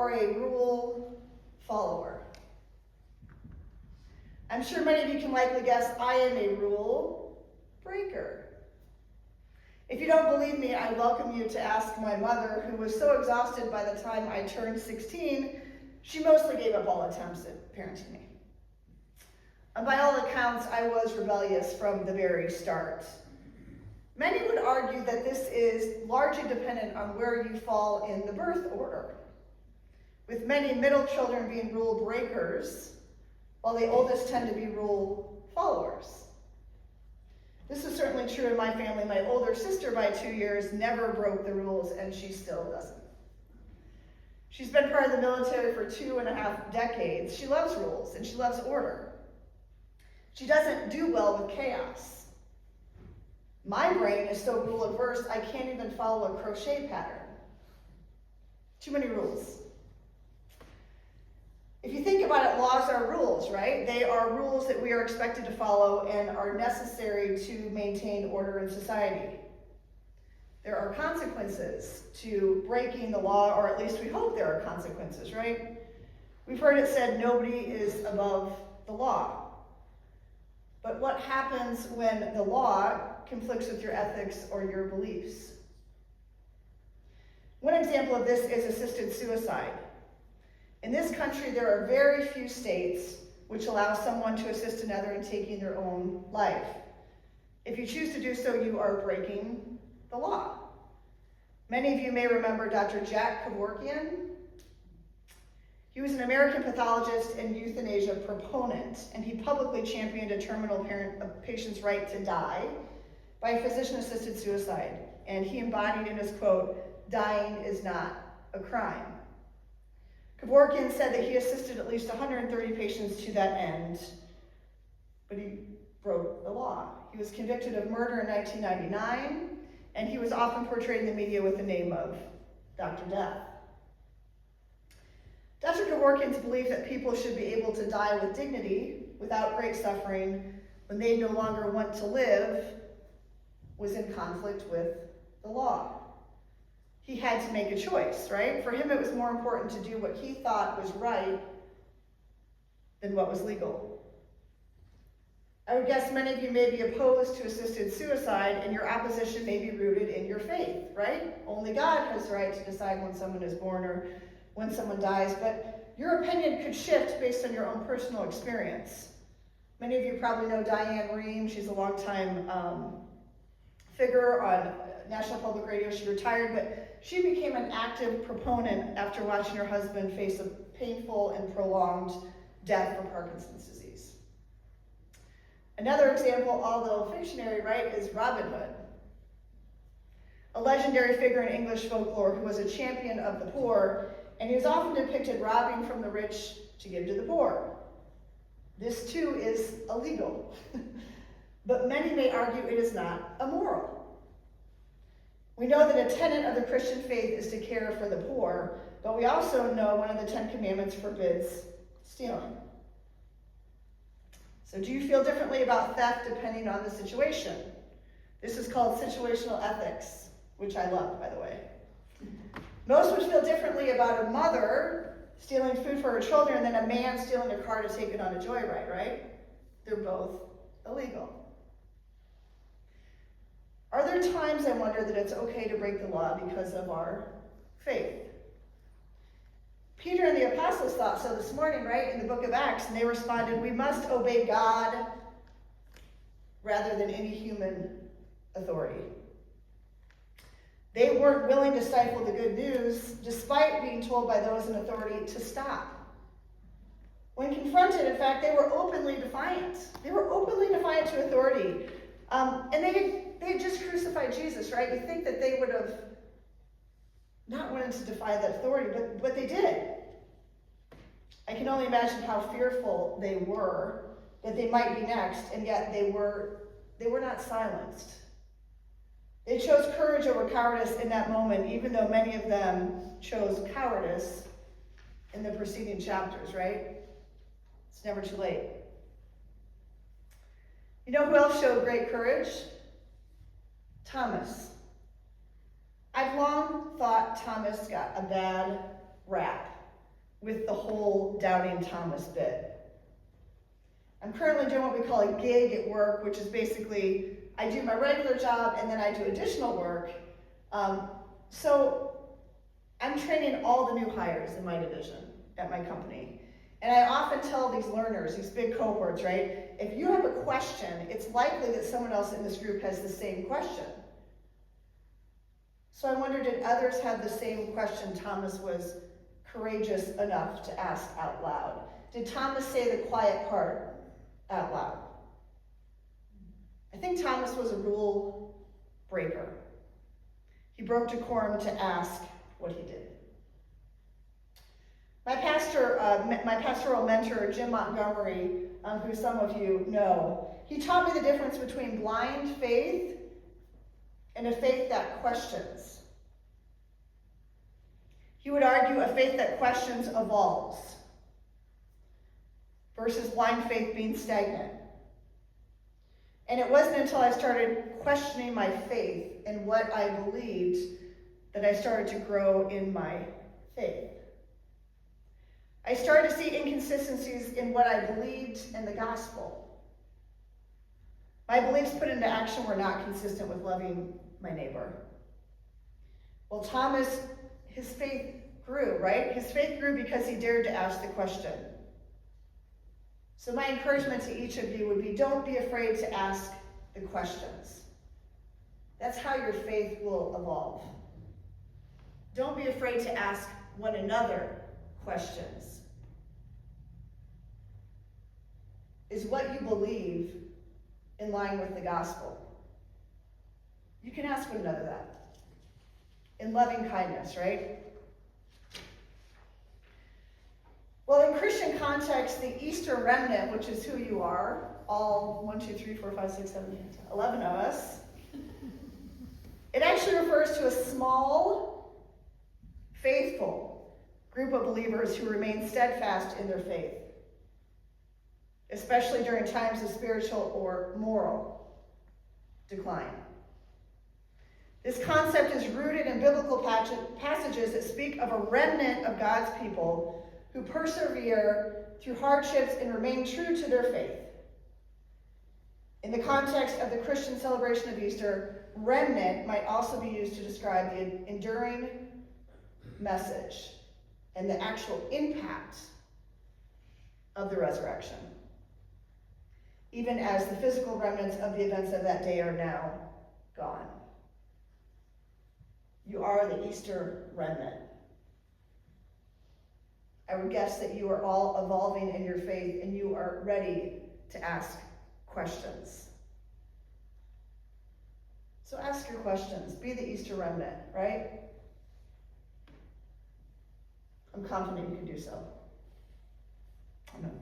or a rule follower? I'm sure many of you can likely guess I am a rule breaker. If you don't believe me, I welcome you to ask my mother, who was so exhausted by the time I turned 16, she mostly gave up all attempts at parenting me. And by all accounts, I was rebellious from the very start. Many would argue that this is largely dependent on where you fall in the birth order, with many middle children being rule breakers, while the oldest tend to be rule followers. This is certainly true in my family. My older sister, by 2 years, never broke the rules, and she still doesn't. She's been part of the military for 2.5 decades. She loves rules, and she loves order. She doesn't do well with chaos. My brain is so rule averse, I can't even follow a crochet pattern. Too many rules. If you think about it, laws are rules, right? They are rules that we are expected to follow and are necessary to maintain order in society. There are consequences to breaking the law, or at least we hope there are consequences, right? We've heard it said nobody is above the law. But what happens when the law conflicts with your ethics or your beliefs? One example of this is assisted suicide. In this country, there are very few states which allow someone to assist another in taking their own life. If you choose to do so, you are breaking the law. Many of you may remember Dr. Jack Kevorkian. He was an American pathologist and euthanasia proponent, and he publicly championed a terminal patient's right to die by physician-assisted suicide. And he embodied in his quote, "Dying is not a crime." Kevorkian said that he assisted at least 130 patients to that end, but he broke the law. He was convicted of murder in 1999, and he was often portrayed in the media with the name of Dr. Death. Dr. Kevorkian's belief that people should be able to die with dignity, without great suffering, when they no longer want to live, was in conflict with the law. He had to make a choice, right? For him, it was more important to do what he thought was right than what was legal. I would guess many of you may be opposed to assisted suicide, and your opposition may be rooted in your faith, right? Only God has the right to decide when someone is born or when someone dies, but your opinion could shift based on your own personal experience. Many of you probably know Diane Rehm. She's a longtime figure on National Public Radio. She retired, but she became an active proponent after watching her husband face a painful and prolonged death from Parkinson's disease. Another example, although fictionary, right, is Robin Hood, a legendary figure in English folklore who was a champion of the poor, and he was often depicted robbing from the rich to give to the poor. This too is illegal, but many may argue it is not immoral. We know that a tenet of the Christian faith is to care for the poor, but we also know one of the 10 Commandments forbids stealing. So do you feel differently about theft depending on the situation? This is called situational ethics, which I love, by the way. Most would feel differently about a mother stealing food for her children than a man stealing a car to take it on a joyride, right? They're both illegal. Are there times, I wonder, that it's okay to break the law because of our faith? Peter and the apostles thought so this morning, right, in the book of Acts, and they responded, "We must obey God rather than any human authority." They weren't willing to stifle the good news, despite being told by those in authority to stop. When confronted, in fact, they were openly defiant. They were openly defiant to authority. And they had just crucified Jesus, right? You think that they would have not wanted to defy that authority, but they did. I can only imagine how fearful they were that they might be next, and yet they were not silenced. They chose courage over cowardice in that moment, even though many of them chose cowardice in the preceding chapters, right? It's never too late. You know who else showed great courage? Thomas. I've long thought Thomas got a bad rap. with the whole doubting Thomas bit. I'm currently doing what we call a gig at work, which is basically I do my regular job and then I do additional work. So I'm training all the new hires in my division at my company. And I often tell these learners, these big cohorts, right, if you have a question, it's likely that someone else in this group has the same question. So I wondered, did others have the same question Thomas was courageous enough to ask out loud? Did Thomas say the quiet part out loud? I think Thomas was a rule breaker. He broke decorum to ask what he did. My pastoral mentor, Jim Montgomery, who some of you know, he taught me the difference between blind faith and a faith that questions. He would argue a faith that questions evolves versus blind faith being stagnant. And it wasn't until I started questioning my faith and what I believed that I started to grow in my faith. I started to see inconsistencies in what I believed in the gospel. My beliefs put into action were not consistent with loving my neighbor. Well, Thomas, his faith grew, right? His faith grew because he dared to ask the question. So my encouragement to each of you would be, don't be afraid to ask the questions. That's how your faith will evolve. Don't be afraid to ask one another questions. Is what you believe in line with the gospel? You can ask one another that. In loving kindness, right? Well, in Christian context, the Easter remnant, which is who you are, all 1, 2, 3, 4, 5, 6, 7, 8, 11 of us, it actually refers to a small, faithful group of believers who remain steadfast in their faith, especially during times of spiritual or moral decline. This concept is rooted in biblical passages that speak of a remnant of God's people who persevere through hardships and remain true to their faith. In the context of the Christian celebration of Easter, remnant might also be used to describe the enduring message and the actual impact of the resurrection, even as the physical remnants of the events of that day are now gone. You are the Easter remnant. I would guess that you are all evolving in your faith and you are ready to ask questions. So ask your questions. Be the Easter remnant, right? I'm confident you can do so. Amen.